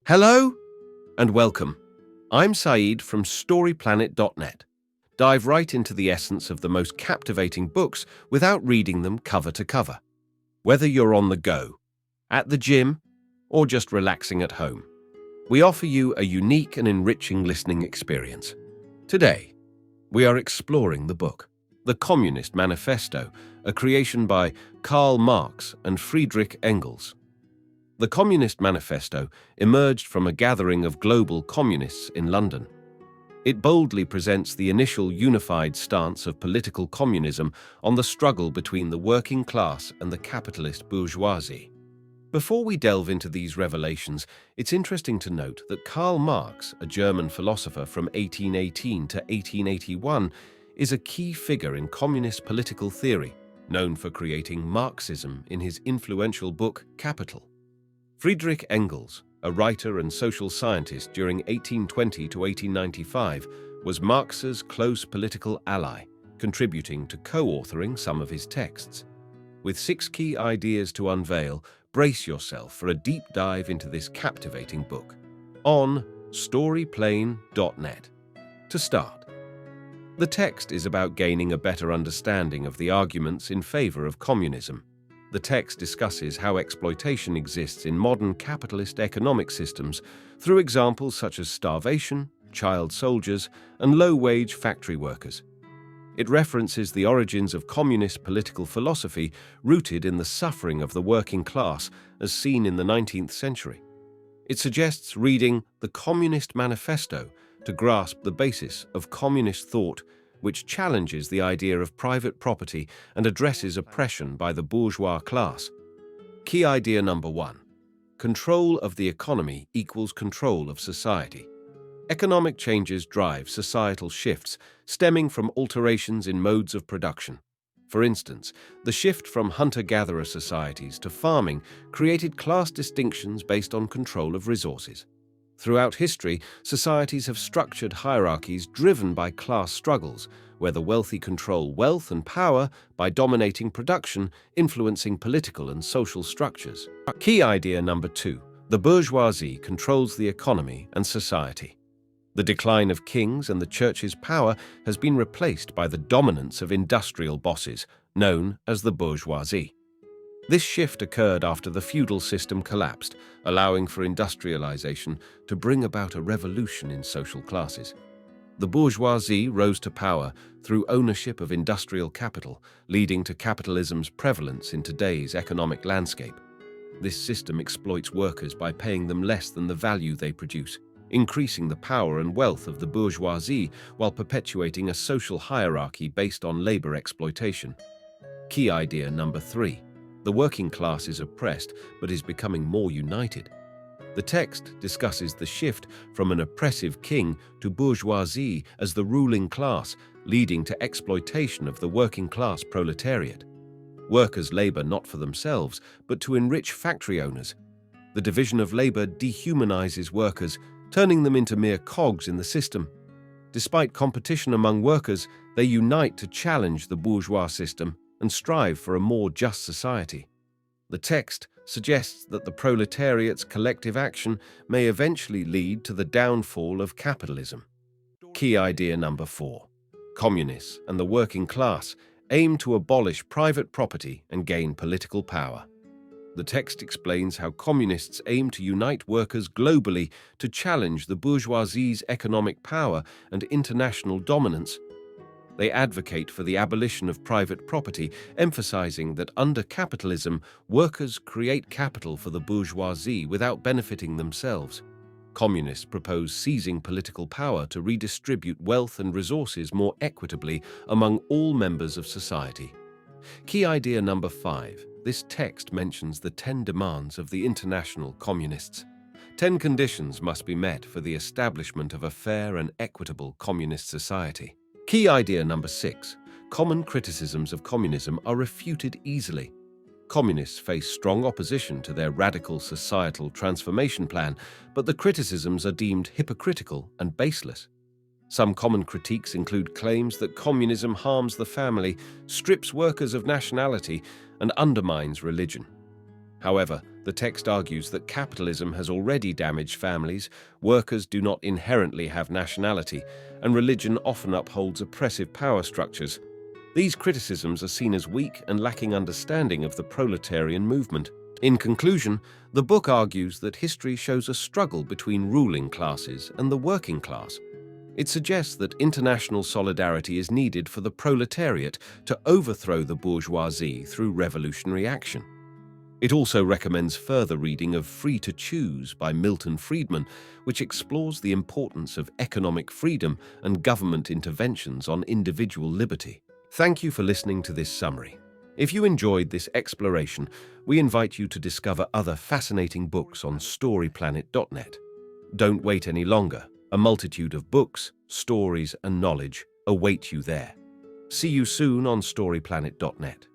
Hello and welcome. I'm Saeed from StoryPlanet.net. Dive right into the essence of the most captivating books without reading them cover to cover. Whether you're on the go, at the gym, or just relaxing at home, we offer you a unique and enriching listening experience. Today, we are exploring the book, The Communist Manifesto, a creation by Karl Marx and Friedrich Engels. The Communist Manifesto emerged from a gathering of global communists in London. It boldly presents the initial unified stance of political communism on the struggle between the working class and the capitalist bourgeoisie. Before we delve into these revelations, it's interesting to note that Karl Marx, a German philosopher from 1818 to 1881, is a key figure in communist political theory, known for creating Marxism in his influential book Capital. Friedrich Engels, a writer and social scientist during 1820 to 1895, was Marx's close political ally, contributing to co-authoring some of his texts. With 6 key ideas to unveil, brace yourself for a deep dive into this captivating book on StoryPlanet.net. To start, the text is about gaining a better understanding of the arguments in favor of communism. The text discusses how exploitation exists in modern capitalist economic systems through examples such as starvation, child soldiers, and low-wage factory workers. It references the origins of communist political philosophy rooted in the suffering of the working class as seen in the 19th century. It suggests reading The Communist Manifesto to grasp the basis of communist thought, which challenges the idea of private property and addresses oppression by the bourgeois class. Key idea number 1. Control of the economy equals control of society. Economic changes drive societal shifts stemming from alterations in modes of production. For instance, the shift from hunter-gatherer societies to farming created class distinctions based on control of resources. Throughout history, societies have structured hierarchies driven by class struggles, where the wealthy control wealth and power by dominating production, influencing political and social structures. Key idea number 2. The bourgeoisie controls the economy and society. The decline of kings and the church's power has been replaced by the dominance of industrial bosses, known as the bourgeoisie. This shift occurred after the feudal system collapsed, allowing for industrialization to bring about a revolution in social classes. The bourgeoisie rose to power through ownership of industrial capital, leading to capitalism's prevalence in today's economic landscape. This system exploits workers by paying them less than the value they produce, increasing the power and wealth of the bourgeoisie while perpetuating a social hierarchy based on labor exploitation. Key idea number 3. The working class is oppressed but is becoming more united. The text discusses the shift from an oppressive king to bourgeoisie as the ruling class, leading to exploitation of the working class proletariat. Workers labor not for themselves, but to enrich factory owners. The division of labor dehumanizes workers, turning them into mere cogs in the system. Despite competition among workers, they unite to challenge the bourgeois system and strive for a more just society. The text suggests that the proletariat's collective action may eventually lead to the downfall of capitalism. Key idea number 4. Communists and the working class aim to abolish private property and gain political power. The text explains how communists aim to unite workers globally to challenge the bourgeoisie's economic power and international dominance. They advocate for the abolition of private property, emphasizing that under capitalism, workers create capital for the bourgeoisie without benefiting themselves. Communists propose seizing political power to redistribute wealth and resources more equitably among all members of society. Key idea number 5. This text mentions the 10 demands of the international communists. 10 conditions must be met for the establishment of a fair and equitable communist society. Key idea number 6. Common criticisms of communism are refuted easily. Communists face strong opposition to their radical societal transformation plan, but the criticisms are deemed hypocritical and baseless. Some common critiques include claims that communism harms the family, strips workers of nationality, and undermines religion. However, The text argues that capitalism has already damaged families, workers do not inherently have nationality, and religion often upholds oppressive power structures. These criticisms are seen as weak and lacking understanding of the proletarian movement. In conclusion, the book argues that history shows a struggle between ruling classes and the working class. It suggests that international solidarity is needed for the proletariat to overthrow the bourgeoisie through revolutionary action. It also recommends further reading of Free to Choose by Milton Friedman, which explores the importance of economic freedom and government interventions on individual liberty. Thank you for listening to this summary. If you enjoyed this exploration, we invite you to discover other fascinating books on StoryPlanet.net. Don't wait any longer. A multitude of books, stories, and knowledge await you there. See you soon on StoryPlanet.net.